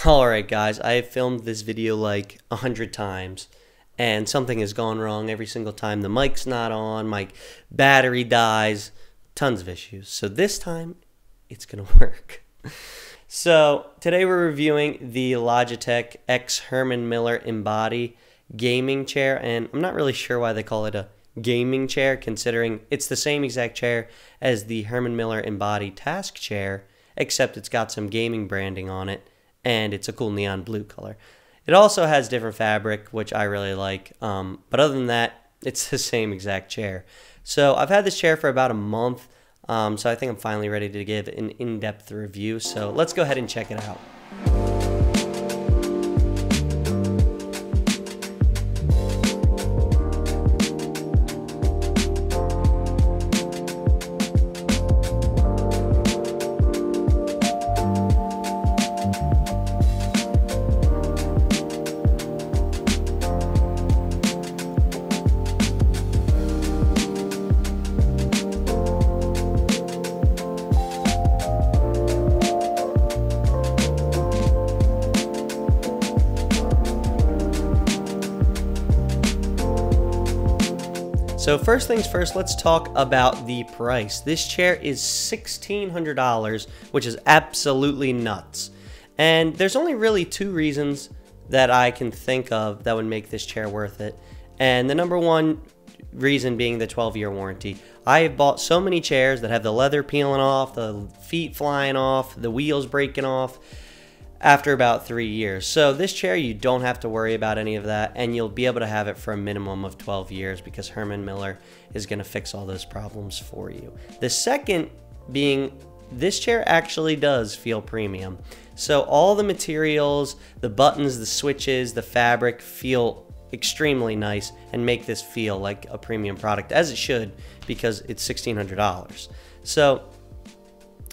Alright guys, I have filmed this video like 100 times and something has gone wrong every single time. The mic's not on, my battery dies, tons of issues. So this time, it's gonna work. So today we're reviewing the Logitech X Herman Miller Embody gaming chair, and I'm not really sure why they call it a gaming chair considering it's the same exact chair as the Herman Miller Embody Task Chair, except it's got some gaming branding on it. And it's a cool neon blue color. It also has different fabric, which I really like. But other than that, it's the same exact chair. So I've had this chair for about a month. So I think I'm finally ready to give an in-depth review. So let's go ahead and check it out. So first things first, let's talk about the price. This chair is $1,600, which is absolutely nuts. And there's only really two reasons that I can think of that would make this chair worth it. And the number one reason being the 12-year warranty. I have bought so many chairs that have the leather peeling off, the feet flying off, the wheels breaking off after about 3 years. So this chair, you don't have to worry about any of that, and you'll be able to have it for a minimum of 12 years because Herman Miller is going to fix all those problems for you. The second being, this chair actually does feel premium. So all the materials, the buttons, the switches, the fabric feel extremely nice and make this feel like a premium product, as it should, because it's $1,600. So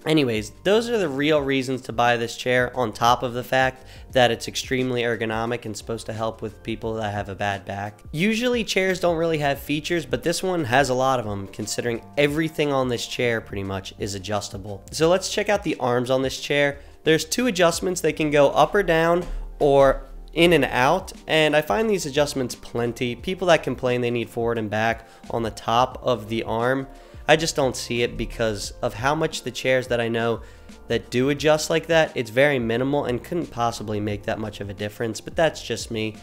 anyways, those are the real reasons to buy this chair, on top of the fact that it's extremely ergonomic and supposed to help with people that have a bad back. Usually chairs don't really have features, but this one has a lot of them, considering everything on this chair pretty much is adjustable. So let's check out the arms on this chair. There's two adjustments. They can go up or down or in and out, and I find these adjustments plenty. People that complain they need forward and back on the top of the arm, I just don't see it because of how much the chairs that I know that do adjust like that, it's very minimal and couldn't possibly make that much of a difference, but that's just me.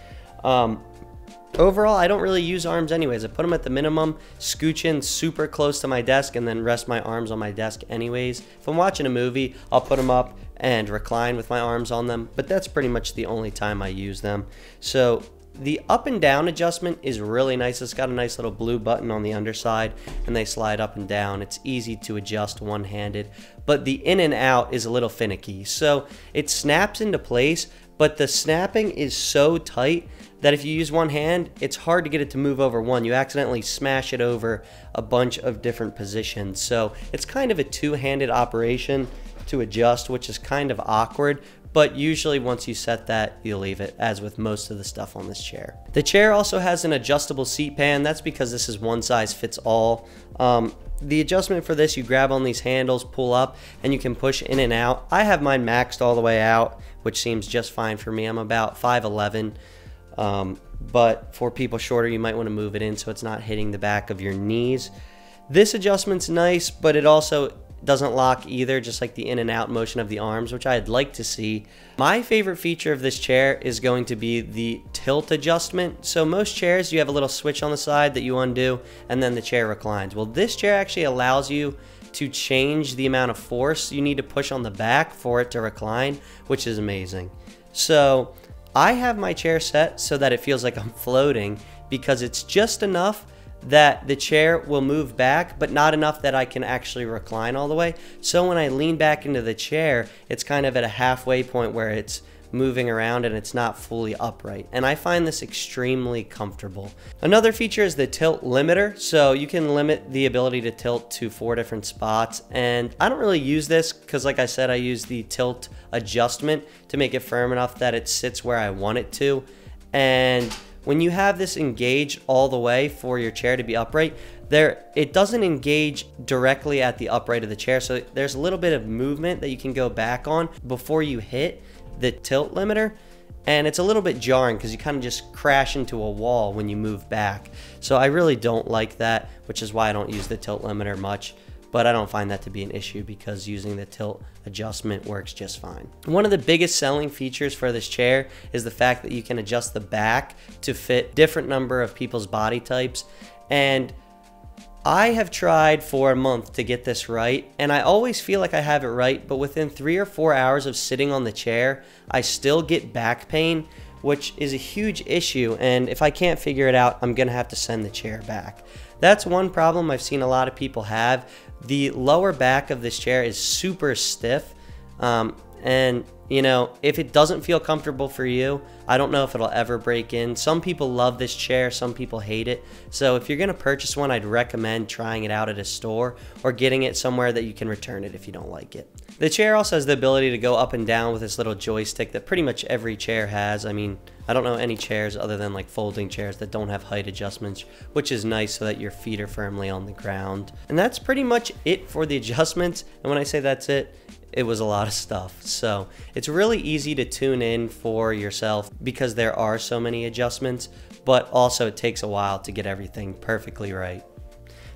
Overall, I don't really use arms anyways. I put them at the minimum, scooch in super close to my desk, and then rest my arms on my desk anyways. If I'm watching a movie, I'll put them up and recline with my arms on them, but that's pretty much the only time I use them. So the up and down adjustment is really nice. It's got a nice little blue button on the underside and they slide up and down. It's easy to adjust one-handed, but the in and out is a little finicky. So it snaps into place, but the snapping is so tight that if you use one hand, it's hard to get it to move over one. You accidentally smash it over a bunch of different positions. So it's kind of a two-handed operation to adjust, which is kind of awkward. But usually once you set that, you'll leave it, as with most of the stuff on this chair. The chair also has an adjustable seat pan. That's because this is one size fits all. The adjustment for this, you grab on these handles, pull up, and you can push in and out. I have mine maxed all the way out, which seems just fine for me. I'm about 5'11", but for people shorter, you might want to move it in so it's not hitting the back of your knees. This adjustment's nice, but it also doesn't lock either, just like the in and out motion of the arms, which I'd like to see. My favorite feature of this chair is going to be the tilt adjustment. So most chairs, you have a little switch on the side that you undo and then the chair reclines. Well, this chair actually allows you to change the amount of force you need to push on the back for it to recline, which is amazing. So I have my chair set so that it feels like I'm floating, because it's just enough that the chair will move back, but not enough that I can actually recline all the way. So when I lean back into the chair, it's kind of at a halfway point where it's moving around and it's not fully upright. And I find this extremely comfortable. Another feature is the tilt limiter. So you can limit the ability to tilt to 4 different spots. And I don't really use this because, like I said, I use the tilt adjustment to make it firm enough that it sits where I want it to. And when you have this engaged all the way for your chair to be upright, it doesn't engage directly at the upright of the chair, so there's a little bit of movement that you can go back on before you hit the tilt limiter, and it's a little bit jarring because you kind of just crash into a wall when you move back. So I really don't like that, which is why I don't use the tilt limiter much. But I don't find that to be an issue because using the tilt adjustment works just fine. One of the biggest selling features for this chair is the fact that you can adjust the back to fit different number of people's body types. And I have tried for a month to get this right, and I always feel like I have it right, but within 3 or 4 hours of sitting on the chair, I still get back pain, which is a huge issue, and if I can't figure it out, I'm gonna have to send the chair back. That's one problem I've seen a lot of people have. The lower back of this chair is super stiff, and you know, if it doesn't feel comfortable for you, I don't know if it'll ever break in. Some people love this chair, some people hate it. So if you're gonna purchase one, I'd recommend trying it out at a store or getting it somewhere that you can return it if you don't like it. The chair also has the ability to go up and down with this little joystick that pretty much every chair has. I mean, I don't know any chairs other than like folding chairs that don't have height adjustments, which is nice so that your feet are firmly on the ground. And that's pretty much it for the adjustments. And when I say that's it, it was a lot of stuff. So it's really easy to tune in for yourself because there are so many adjustments, but also it takes a while to get everything perfectly right.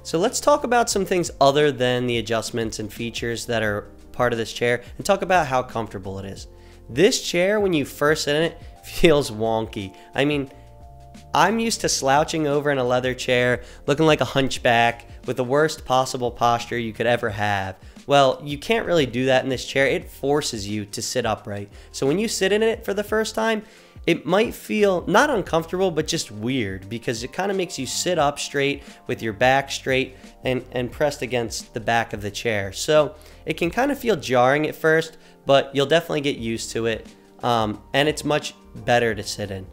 So let's talk about some things other than the adjustments and features that are part of this chair and talk about how comfortable it is. This chair, when you first sit in it, feels wonky. I mean, I'm used to slouching over in a leather chair, looking like a hunchback with the worst possible posture you could ever have. Well, you can't really do that in this chair. It forces you to sit upright. So when you sit in it for the first time, it might feel not uncomfortable, but just weird because it kind of makes you sit up straight with your back straight and pressed against the back of the chair. So it can kind of feel jarring at first, but you'll definitely get used to it. And it's much better to sit in.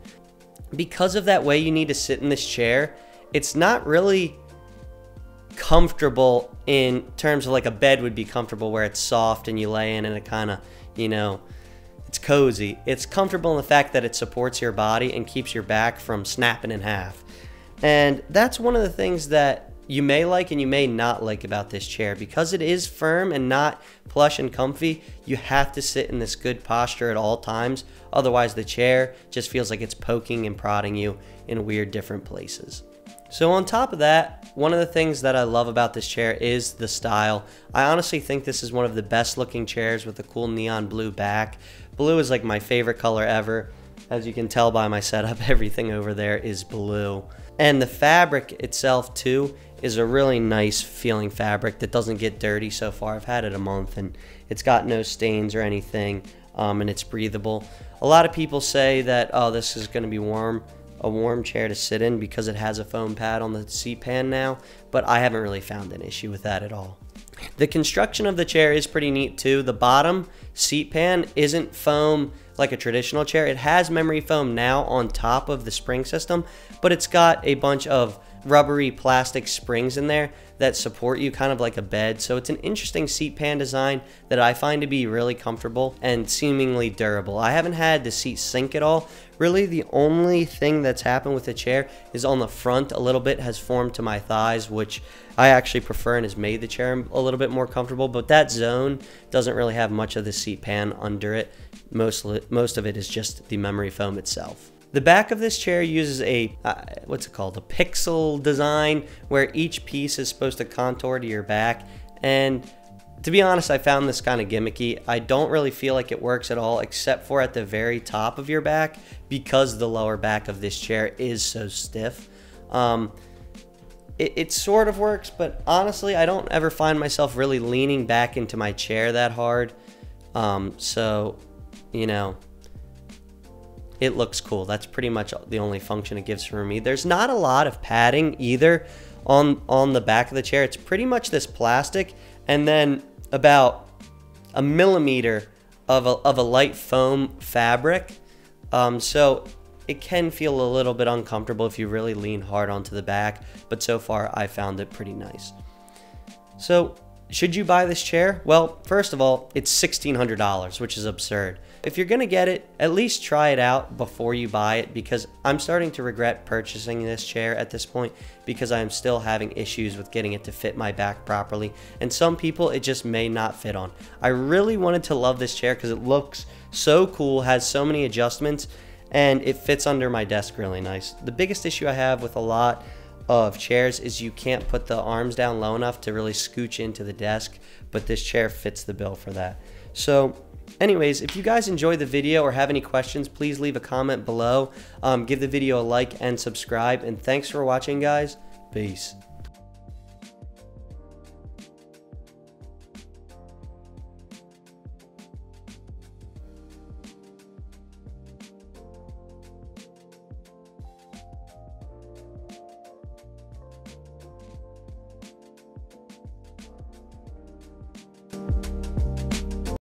Because of that way you need to sit in this chair, it's not really comfortable in terms of like a bed would be comfortable where it's soft and you lay in and it kind of, you know, it's cozy. It's comfortable in the fact that it supports your body and keeps your back from snapping in half. And that's one of the things that you may like and you may not like about this chair. Because it is firm and not plush and comfy, you have to sit in this good posture at all times. Otherwise the chair just feels like it's poking and prodding you in weird different places. So on top of that, one of the things that I love about this chair is the style. I honestly think this is one of the best looking chairs with a cool neon blue back. Blue is like my favorite color ever. As you can tell by my setup, everything over there is blue. And the fabric itself too is a really nice feeling fabric that doesn't get dirty so far. I've had it a month and it's got no stains or anything, and it's breathable. A lot of people say that, oh, this is going to be a warm chair to sit in because it has a foam pad on the seat pan now, but I haven't really found an issue with that at all. The construction of the chair is pretty neat too. The bottom seat pan isn't foam like a traditional chair. It has memory foam now on top of the spring system, but it's got a bunch of rubbery plastic springs in there that support you kind of like a bed. So it's an interesting seat pan design that I find to be really comfortable and seemingly durable. I haven't had the seat sink at all. Really, the only thing that's happened with the chair is on the front a little bit has formed to my thighs, which I actually prefer and has made the chair a little bit more comfortable, but that zone doesn't really have much of the seat pan under it. Most of it is just the memory foam itself. The back of this chair uses a, what's it called, a pixel design where each piece is supposed to contour to your back. And to be honest, I found this kind of gimmicky. I don't really feel like it works at all except for at the very top of your back because the lower back of this chair is so stiff. It sort of works, but honestly, I don't ever find myself really leaning back into my chair that hard. So, you know, it looks cool. That's pretty much the only function it gives for me. There's not a lot of padding either on the back of the chair. It's pretty much this plastic and then about a millimeter of a light foam fabric. So it can feel a little bit uncomfortable if you really lean hard onto the back, but so far I found it pretty nice. So should you buy this chair? Well, first of all, it's $1,600, which is absurd. if you're gonna get it, at least try it out before you buy it, because I'm starting to regret purchasing this chair at this point because I am still having issues with getting it to fit my back properly, and some people it just may not fit on. I really wanted to love this chair because it looks so cool, has so many adjustments, and it fits under my desk really nice. The biggest issue I have with a lot of chairs is you can't put the arms down low enough to really scooch into the desk, but this chair fits the bill for that. So anyways, if you guys enjoyed the video or have any questions, please leave a comment below. Give the video a like and subscribe, and thanks for watching, guys. Peace.